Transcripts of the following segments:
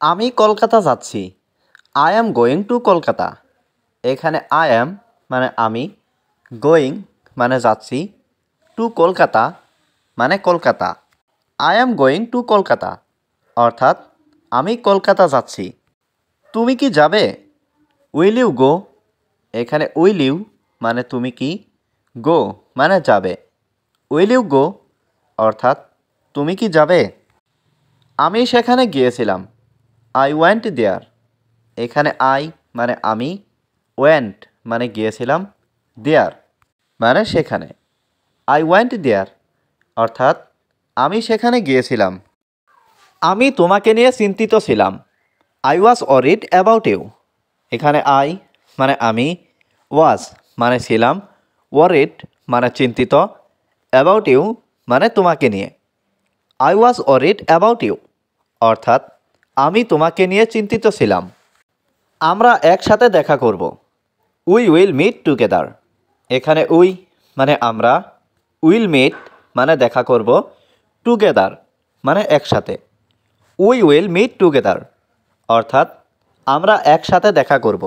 আমি কলকাতা যাচ্ছি। I am going to Kolkata. এখানে আই অ্যাম মানে আমি, গোয়িং মানে যাচ্ছি, টু কলকাতা মানে Kolkata. I am going to Kolkata অর্থাৎ আমি কলকাতা যাচ্ছি। তুমি কি যাবে? Will you go? এখানে উইল ইউ মানে তুমি কি, গো মানে যাবে। উইল ইউ গো অর্থাৎ তুমি কি যাবে? আমি সেখানে গিয়েছিলাম। I went there. এখানে আই মানে আমি, ওয়েন্ট মানে গিয়েছিলাম, দেয়ার মানে সেখানে। আই ওয়েন্ট দেয়ার অর্থাৎ আমি সেখানে গিয়েছিলাম। আমি তোমাকে নিয়ে চিন্তিত ছিলাম। I was worried about you. এখানে আই মানে আমি, ওয়াজ মানে ছিলাম, ওয়ারিড মানে চিন্তিত, অ্যাবাউট ইউ মানে তোমাকে নিয়ে। I was worried about you অর্থাৎ আমি তোমাকে নিয়ে চিন্তিত ছিলাম। আমরা একসাথে দেখা করব। We will meet together. এখানে উই মানে আমরা, উইল মিট মানে দেখা করব, টুগেদার মানে একসাথে। উই উইল মিট টুগেদার অর্থাৎ আমরা একসাথে দেখা করব।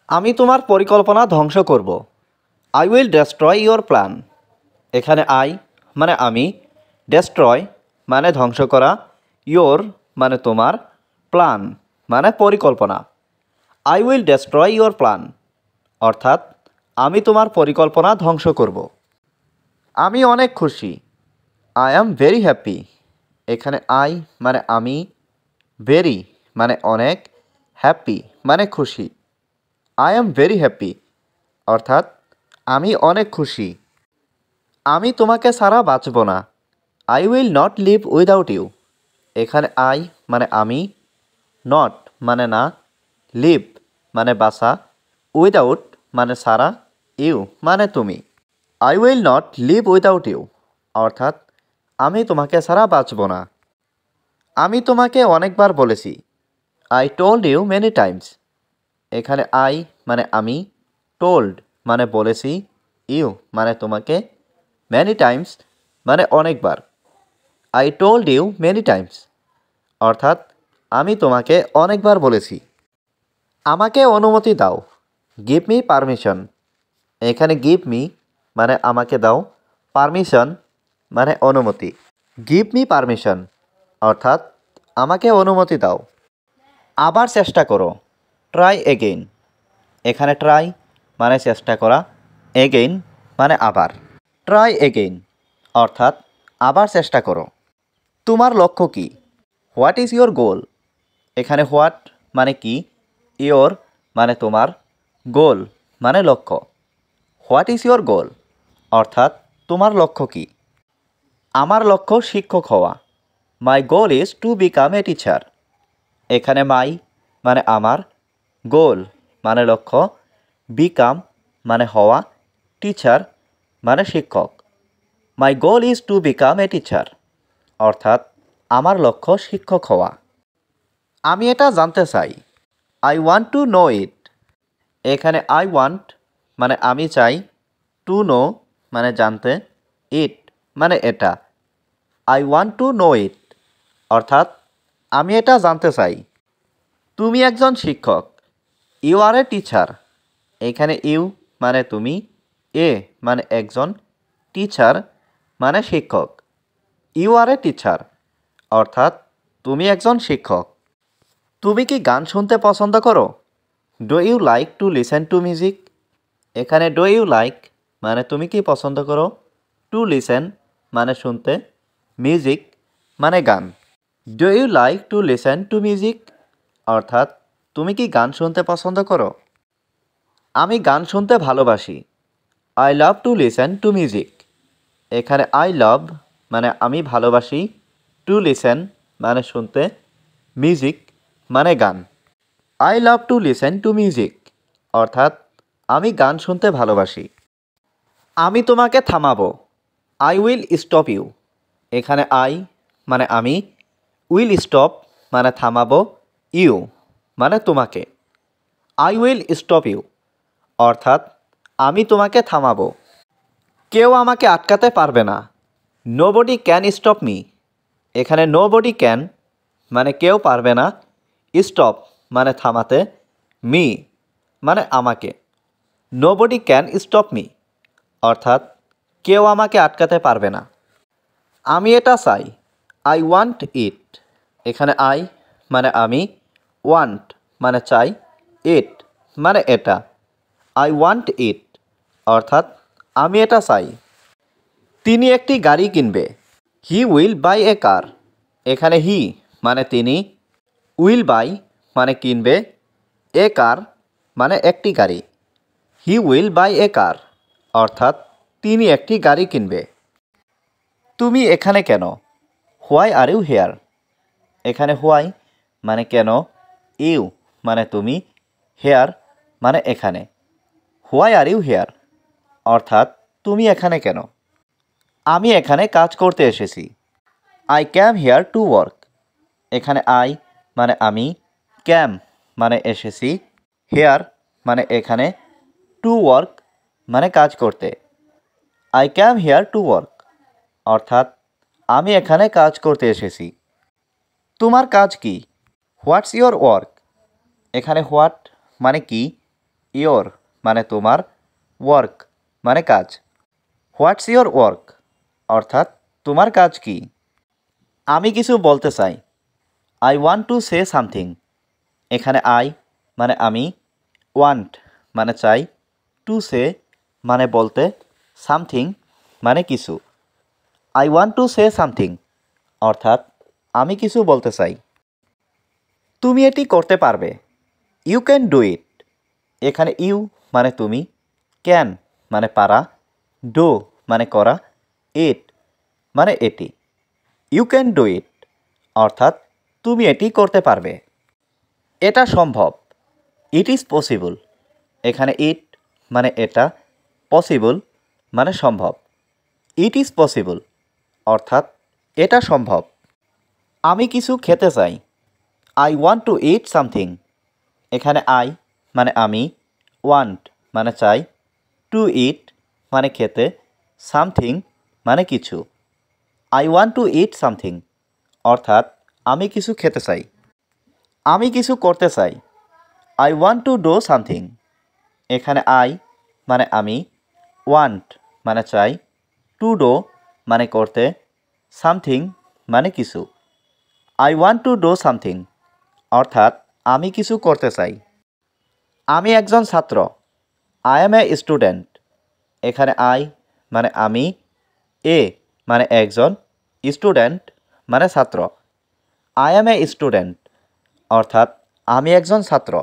আমি তোমার পরিকল্পনা ধ্বংস করব। I will destroy your plan. এখানে আই মানে আমি, ডেস্ট্রয় মানে ধ্বংস করা, ইয়োর মানে তোমার, প্ল্যান মানে পরিকল্পনা। I will destroy your plan অর্থাৎ আমি তোমার পরিকল্পনা ধ্বংস করব। আমি অনেক খুশি। I am very happy. এখানে আই মানে আমি, ভেরি মানে অনেক, হ্যাপি মানে খুশি। আই অ্যাম ভেরি হ্যাপি অর্থাৎ আমি অনেক খুশি। আমি তোমাকে ছাড়া বাঁচব না। I will not live without you. এখানে আই মানে আমি, নট মানে না, লিভ মানে বাঁচা, উইদাউট মানে ছাড়া, ইউ মানে তুমি। I will not live without you অর্থাৎ আমি তোমাকে ছাড়া বাঁচব না। আমি তোমাকে অনেকবার বলেছি। I told you many times. এখানে আই মানে আমি, টোল্ড মানে বলেছি, ইউ মানে তোমাকে, মেনি টাইমস মানে অনেকবার। I told you many times অর্থাৎ আমি তোমাকে অনেকবার বলেছি। আমাকে অনুমতি দাও। Give me permission. এখানে গিভ মি মানে আমাকে দাও, পারমিশন মানে অনুমতি। গিভ মি পারমিশন অর্থাৎ আমাকে অনুমতি দাও। আবার চেষ্টা করো। Try again. এখানে ট্রাই মানে চেষ্টা করা, এগেইন মানে আবার। ট্রাই এগেইন অর্থাৎ আবার চেষ্টা করো। তোমার লক্ষ্য কী? What is your goal? এখানে হোয়াট মানে কি, ইয়োর মানে তোমার, গোল মানে লক্ষ্য। হোয়াট ইজ ইয়োর গোল অর্থাৎ তোমার লক্ষ্য কী? আমার লক্ষ্য শিক্ষক হওয়া। My goal is to become a teacher. এখানে মাই মানে আমার, গোল মানে লক্ষ্য, বিকাম মানে হওয়া, টিচার মানে শিক্ষক। My goal is to become a teacher অর্থাৎ আমার লক্ষ্য শিক্ষক হওয়া। আমি এটা জানতে চাই। I want to know it. এখানে আই ওয়ান্ট মানে আমি চাই, টু নো মানে জানতে, ইট মানে এটা। I want to know it অর্থাৎ আমি এটা জানতে চাই। তুমি একজন শিক্ষক। You are a teacher. এখানে ইউ মানে তুমি, এ মানে একজন, টিচার মানে শিক্ষক। ইউ আর এ টিচার অর্থাৎ তুমি একজন শিক্ষক। তুমি কি গান শুনতে পছন্দ করো? Do you like to listen to music? এখানে ডু ইউ লাইক মানে তুমি কি পছন্দ করো, টু লিসেন মানে শুনতে, মিউজিক মানে গান। Do you like to listen to music অর্থাৎ তুমি কি গান শুনতে পছন্দ করো? আমি গান শুনতে ভালোবাসি। I love to listen to music. এখানে আই লাভ মানে আমি ভালোবাসি, টু লিসেন মানে শুনতে, মিউজিক মানে গান। I love to listen to music অর্থাৎ আমি গান শুনতে ভালোবাসি। আমি তোমাকে থামাবো। I will stop you. এখানে আই মানে আমি, উইল স্টপ মানে থামাবো, ইউ মানে তোমাকে। আই উইল স্টপ ইউ অর্থাৎ আমি তোমাকে থামাবো। কেউ আমাকে আটকাতে পারবে না। Nobody can stop me. এখানে নোবডি ক্যান মানে কেউ পারবে না, স্টপ মানে থামাতে, মি মানে আমাকে। নোবডি ক্যান স্টপ মি অর্থাৎ কেউ আমাকে আটকাতে পারবে না। আমি এটা চাই, আই ওয়ান্ট ইট। এখানে আই মানে আমি, ওয়ান্ট মানে চাই, ইট মানে এটা। আই ওয়ান্ট ইট অর্থাৎ আমি এটা চাই। তিনি একটি গাড়ি কিনবে, হি উইল বাই এ কার। এখানে হি মানে তিনি, উইল বাই মানে কিনবে, এ কার মানে একটি গাড়ি। হি উইল বাই এ কার অর্থাৎ তিনি একটি গাড়ি কিনবে। তুমি এখানে কেন, হোয়াই আর ইউ হেয়ার। এখানে হোয়াই মানে কেন, ইউ মানে তুমি, হেয়ার মানে এখানে। হোয়াই আর ইউ হেয়ার অর্থাৎ তুমি এখানে কেন। আমি এখানে কাজ করতে এসেছি, I came hair to work. এখানে আই মানে আমি, ক্যাম মানে এসেছি, হেয়ার মানে এখানে, টু ওয়ার্ক মানে কাজ করতে। I came hair to work অর্থাৎ আমি এখানে কাজ করতে এসেছি। তোমার কাজ কি, হোয়াটস ইয়োর ওয়ার্ক। এখানে হোয়াট মানে কি, ইয়োর মানে তোমার, ওয়ার্ক মানে কাজ। হোয়াটস ইয়োর ওয়ার্ক অর্থাৎ তোমার কাজ কি। আমি কিছু বলতে চাই, I want to say something. এখানে আই মানে আমি, ওয়ান্ট মানে চাই, টু সে মানে বলতে, সামথিং মানে কিছু। I want to say something অর্থাৎ আমি কিছু বলতে চাই। তুমি এটি করতে পারবে, ইউ ক্যান ডু ইট। এখানে ইউ মানে তুমি, ক্যান মানে পারা, ডু মানে করা, ইট মানে এটি। ইউ ক্যান ডু ইট অর্থাৎ তুমি এটি করতে পারবে। এটা সম্ভব, ইট ইজ পসিবল। এখানে ইট মানে এটা, পসিবল মানে সম্ভব। ইট ইজ পসিবল অর্থাৎ এটা সম্ভব। আমি কিছু খেতে চাই, I want two it something. এখানে আই মানে আমি, ওয়ান্ট মানে চাই, টু ইট মানে খেতে, সামথিং মানে কিছু। I want two it something অর্থাৎ আমি কিছু খেতে চাই। আমি কিছু করতে চাই, I want to do something. এখানে আই মানে আমি, ওয়ান্ট মানে চাই, টু ডু মানে করতে, সামথিং মানে কিছু। I want to do something অর্থাৎ আমি কিছু করতে চাই। আমি একজন ছাত্র, আই এম এ স্টুডেন্ট। এখানে আই মানে আমি, এ মানে একজন, স্টুডেন্ট মানে ছাত্র। আই এম এ স্টুডেন্ট অর্থাৎ আমি একজন ছাত্র।